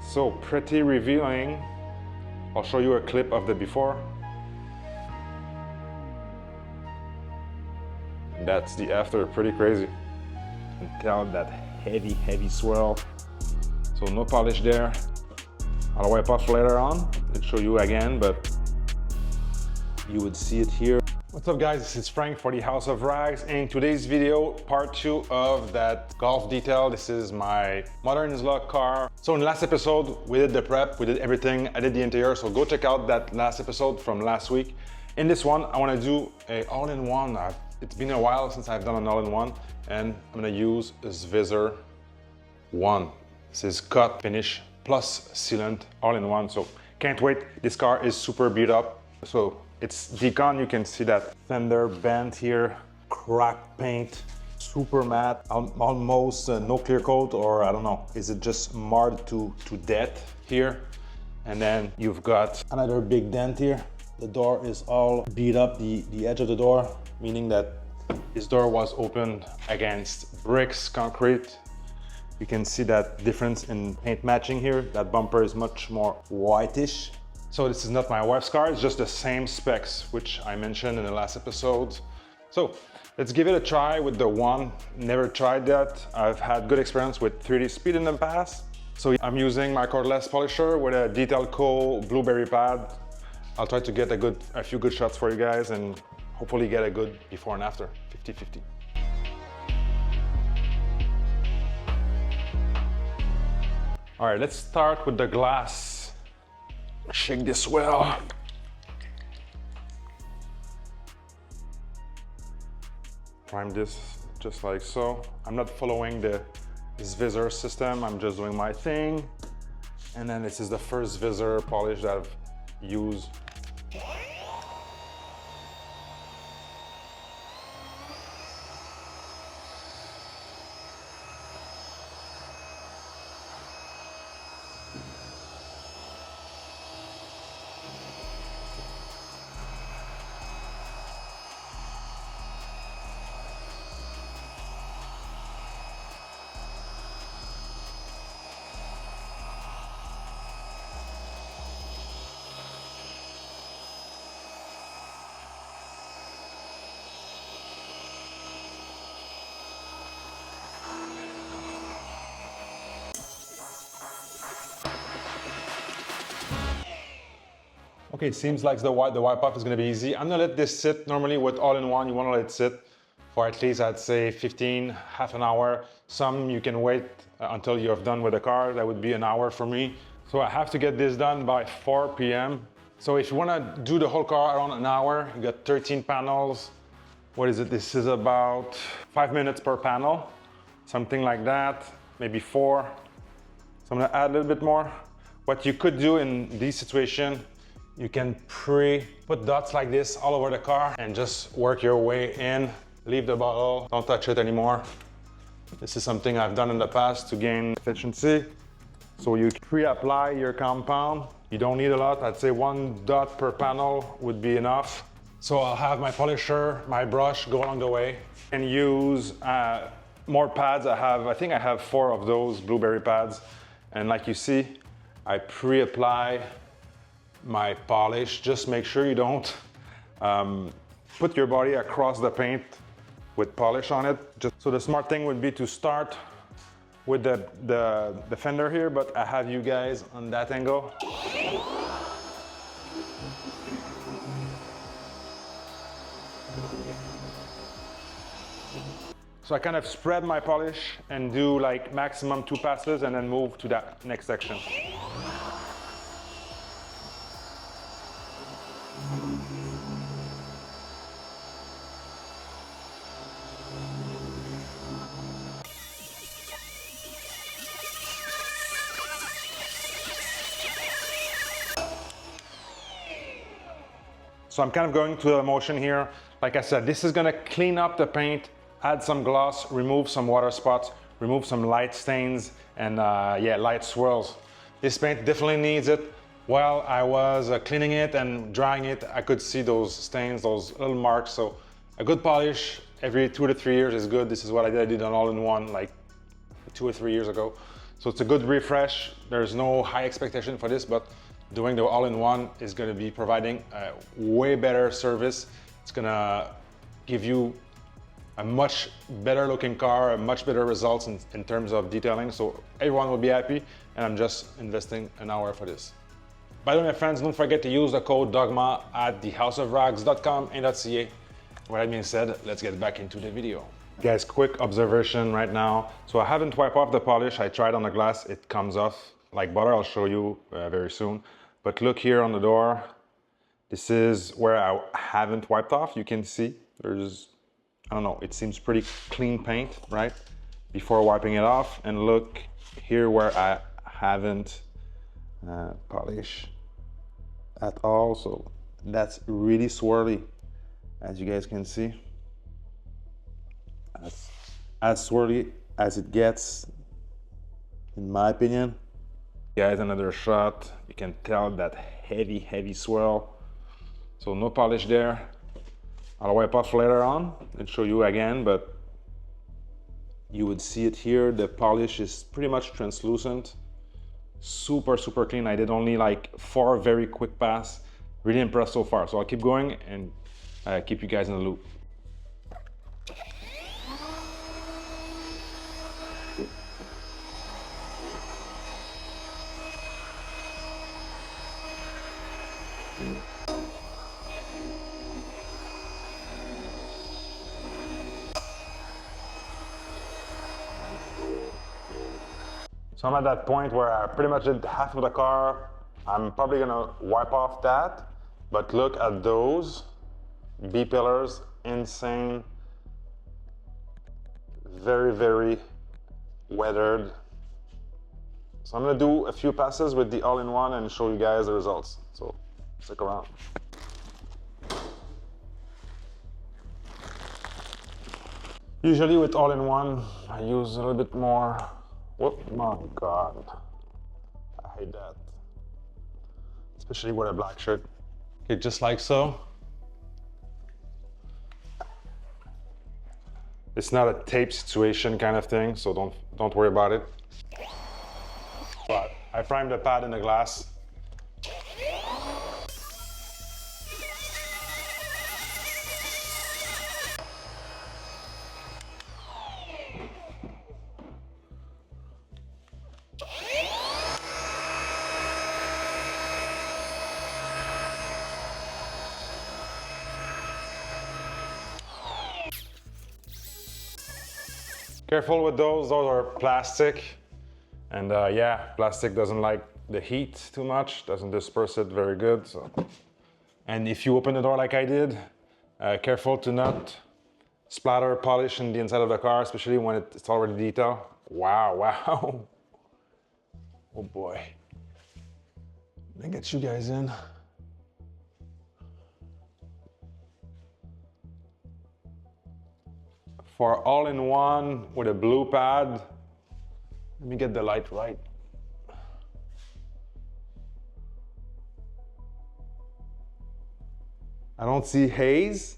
So pretty revealing. I'll show you a clip of the before. That's the after, pretty crazy. You can tell that heavy swirl. So no polish there. I'll wipe off later on and show you again, but you would see it here. What's up guys, this is Frank for the House of Rags. In today's video, part 2 of that golf detail. This is my mother-in-law car. So in the last episode, we did the prep, we did everything, I did the interior, so go check out that last episode from last week. In this one, I want to do an all-in-one. It's been a while since I've done an all-in-one, and I'm going to use a Zvizzer ONE. This is cut, finish, plus sealant, all-in-one, so can't wait. This car is super beat up. So it's decon, you can see that fender bent here, cracked paint, super matte, almost no clear coat, or I don't know, is it just marred to death here? And then you've got another big dent here. The door is all beat up, the edge of the door, meaning that this door was opened against bricks, concrete. You can see that difference in paint matching here. That bumper is much more whitish. So this is not my wife's car, it's just the same specs, which I mentioned in the last episode. So let's give it a try with the ONE. Never tried that. I've had good experience with 3D Speed in the past. So I'm using my cordless polisher with a Detail Co blueberry pad. I'll try to get a few good shots for you guys and hopefully get a good before and after, 50-50. All right, let's start with the glass. Shake this well. Prime this just like so. I'm not following the Zvizzer system, I'm just doing my thing. And then this is the first Zvizzer polish that I've used. Okay, seems like the wipe off is gonna be easy. I'm gonna let this sit. Normally with all-in-one, you wanna let it sit for at least, I'd say 15, half an hour. Some you can wait until you're done with the car. That would be an hour for me. So I have to get this done by 4 p.m. So if you wanna do the whole car around an hour, you got 13 panels. What is it? This is about 5 minutes per panel, something like that, maybe 4. So I'm gonna add a little bit more. What you could do in this situation, you can put dots like this all over the car and just work your way in. Leave the bottle, don't touch it anymore. This is something I've done in the past to gain efficiency. So you pre-apply your compound. You don't need a lot, I'd say 1 dot per panel would be enough. So I'll have my polisher, my brush go along the way and use more pads. I think I have 4 of those blueberry pads. And like you see, I pre-apply my polish. Just make sure you don't put your body across the paint with polish on it. So the smart thing would be to start with the fender here, but I have you guys on that angle. So I kind of spread my polish and do like maximum 2 passes and then move to that next section. So I'm kind of going through the motion here. Like I said, this is gonna clean up the paint, add some gloss, remove some water spots, remove some light stains, and yeah, light swirls. This paint definitely needs it. While I was cleaning it and drying it, I could see those stains, those little marks. So a good polish every 2 to 3 years is good. This is what I did. I did an all-in-one like 2 or 3 years ago. So it's a good refresh. There's no high expectation for this, but doing the all-in-one is going to be providing a way better service. It's going to give you a much better looking car, a much better results in terms of detailing. So everyone will be happy, and I'm just investing an hour for this. By the way, my friends, don't forget to use the code DOGMA at thehouseofrags.com and .ca. With that being said, let's get back into the video. Guys, quick observation right now. So I haven't wiped off the polish. I tried on the glass, it comes off like butter. I'll show you very soon. But look here on the door. This is where I haven't wiped off. You can see there's, I don't know, it seems pretty clean paint, right? Before wiping it off. And look here where I haven't polished at all. So that's really swirly, as you guys can see. As swirly as it gets, in my opinion. Guys, another shot. You can tell that heavy swirl. So no polish there. I'll wipe off later on and show you again, but you would see it here. The polish is pretty much translucent. Super clean. I did only like 4 very quick passes. Really impressed so far. So I'll keep going and keep you guys in the loop. So I'm at that point where I pretty much did half of the car. I'm probably gonna wipe off that, but look at those B-pillars, insane, very weathered. So I'm gonna do a few passes with the all-in-one and show you guys the results. So stick around. Usually with all-in-one, I use a little bit more. Oh my God, I hate that. Especially with a black shirt. Okay, just like so. It's not a tape situation kind of thing, so don't worry about it. But I primed the pad in the glass. Careful with those are plastic. And yeah, plastic doesn't like the heat too much, doesn't disperse it very good. So. And if you open the door like I did, careful to not splatter polish in the inside of the car, especially when it's already detailed. Wow. Oh boy. Let me get you guys in. For all-in-one with a blue pad, let me get the light right. I don't see haze,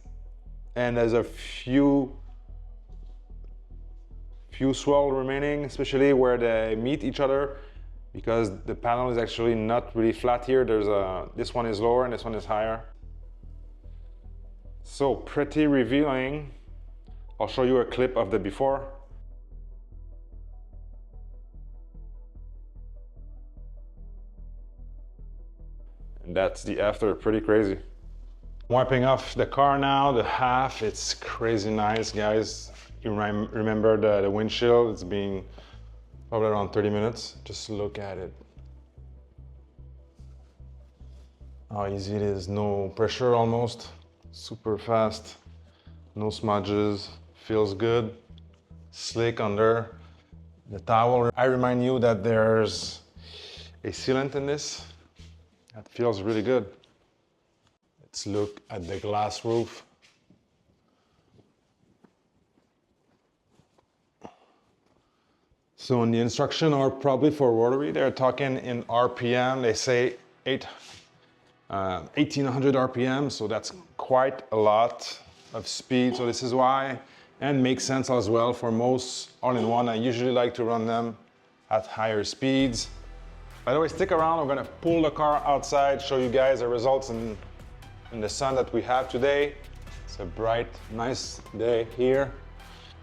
and there's a few swirl remaining, especially where they meet each other, because the panel is actually not really flat here. This one is lower and this one is higher. So pretty revealing. I'll show you a clip of the before. And that's the after, pretty crazy. Wiping off the car now, the half, it's crazy nice, guys. You remember the windshield, it's been probably around 30 minutes. Just look at it. How easy it is, no pressure almost, super fast, no smudges. Feels good, slick under the towel. I remind you that there's a sealant in this. That feels really good. Let's look at the glass roof. So in the instruction, or probably for rotary, they're talking in RPM. They say 1800 RPM, so that's quite a lot of speed. So this is why. And makes sense as well for most all-in-one. I usually like to run them at higher speeds. By the way, stick around, we're gonna pull the car outside, show you guys the results in the sun that we have today. It's a bright, nice day here.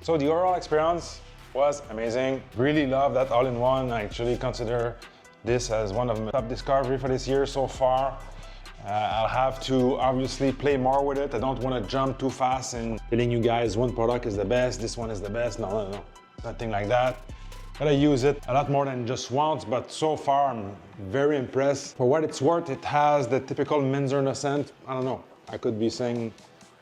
So the overall experience was amazing. Really love that all-in-one. I actually consider this as one of my top discoveries for this year so far. I'll have to obviously play more with it. I don't want to jump too fast and telling you guys one product is the best, this one is the best. No, nothing like that. But I use it a lot more than just once, but so far I'm very impressed. For what it's worth, it has the typical Menzer scent. I don't know, I could be saying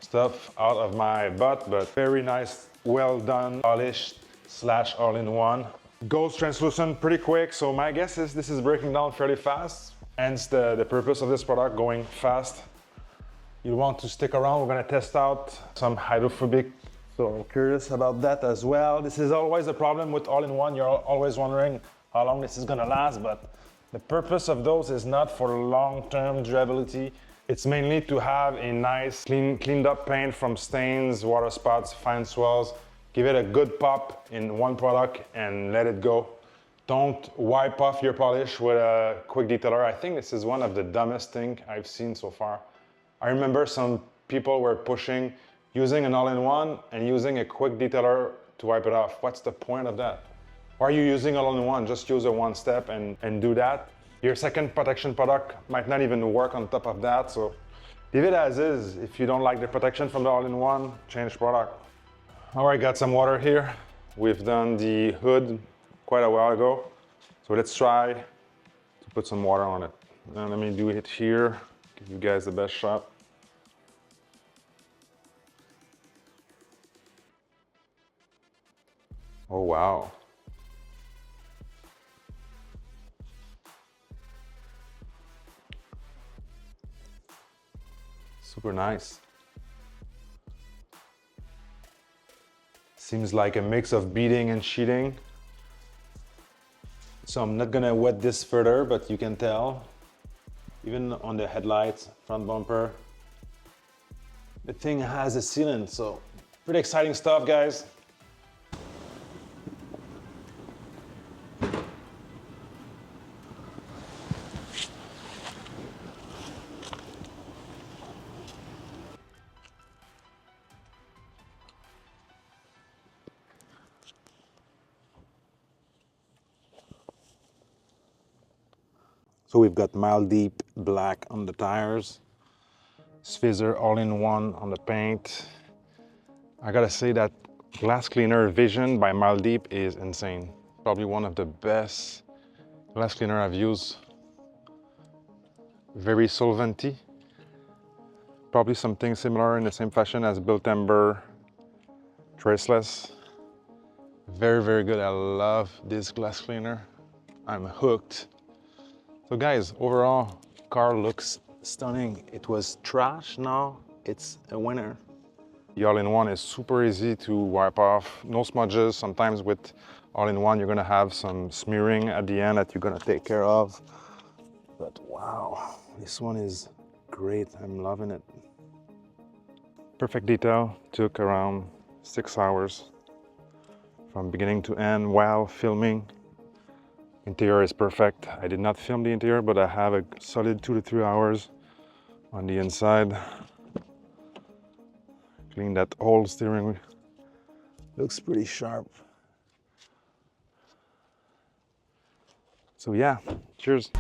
stuff out of my butt, but very nice, well done, polished / all-in-one. Goes translucent pretty quick, so my guess is this is breaking down fairly fast. Hence the purpose of this product, going fast. You want to stick around, we're gonna test out some hydrophobic. So I'm curious about that as well. This is always a problem with all-in-one. You're always wondering how long this is gonna last, but the purpose of those is not for long-term durability. It's mainly to have a nice cleaned up paint from stains, water spots, fine swells. Give it a good pop in one product and let it go. Don't wipe off your polish with a quick detailer. I think this is one of the dumbest things I've seen so far. I remember some people were pushing using an all-in-one and using a quick detailer to wipe it off. What's the point of that? Why are you using all-in-one? Just use a one step and do that. Your second protection product might not even work on top of that, so leave it as is. If you don't like the protection from the all-in-one, change product. All right, got some water here. We've done the hood quite a while ago. So let's try to put some water on it. Now let me do it here, give you guys the best shot. Oh wow. Super nice. Seems like a mix of beading and sheeting. So I'm not gonna wet this further, but you can tell, even on the headlights, front bumper, the thing has a sealant, so pretty exciting stuff, guys. So we've got mild deep black on the tires, Zvizzer all-in-one on the paint. I gotta say that glass cleaner Vision by Mild Deep is insane. Probably one of the best glass cleaner I've used. Very solventy. Probably something similar in the same fashion as Built Amber Traceless. Very, very good. I love this glass cleaner. I'm hooked. So guys, overall, car looks stunning. It was trash, now it's a winner. The all-in-one is super easy to wipe off, no smudges. Sometimes with all-in-one, you're gonna have some smearing at the end that you're gonna take care of. But wow, this one is great, I'm loving it. Perfect detail, took around 6 hours from beginning to end while filming. Interior is perfect. I did not film the interior, but I have a solid 2 to 3 hours on the inside. Clean that whole steering wheel. Looks pretty sharp. So yeah, cheers.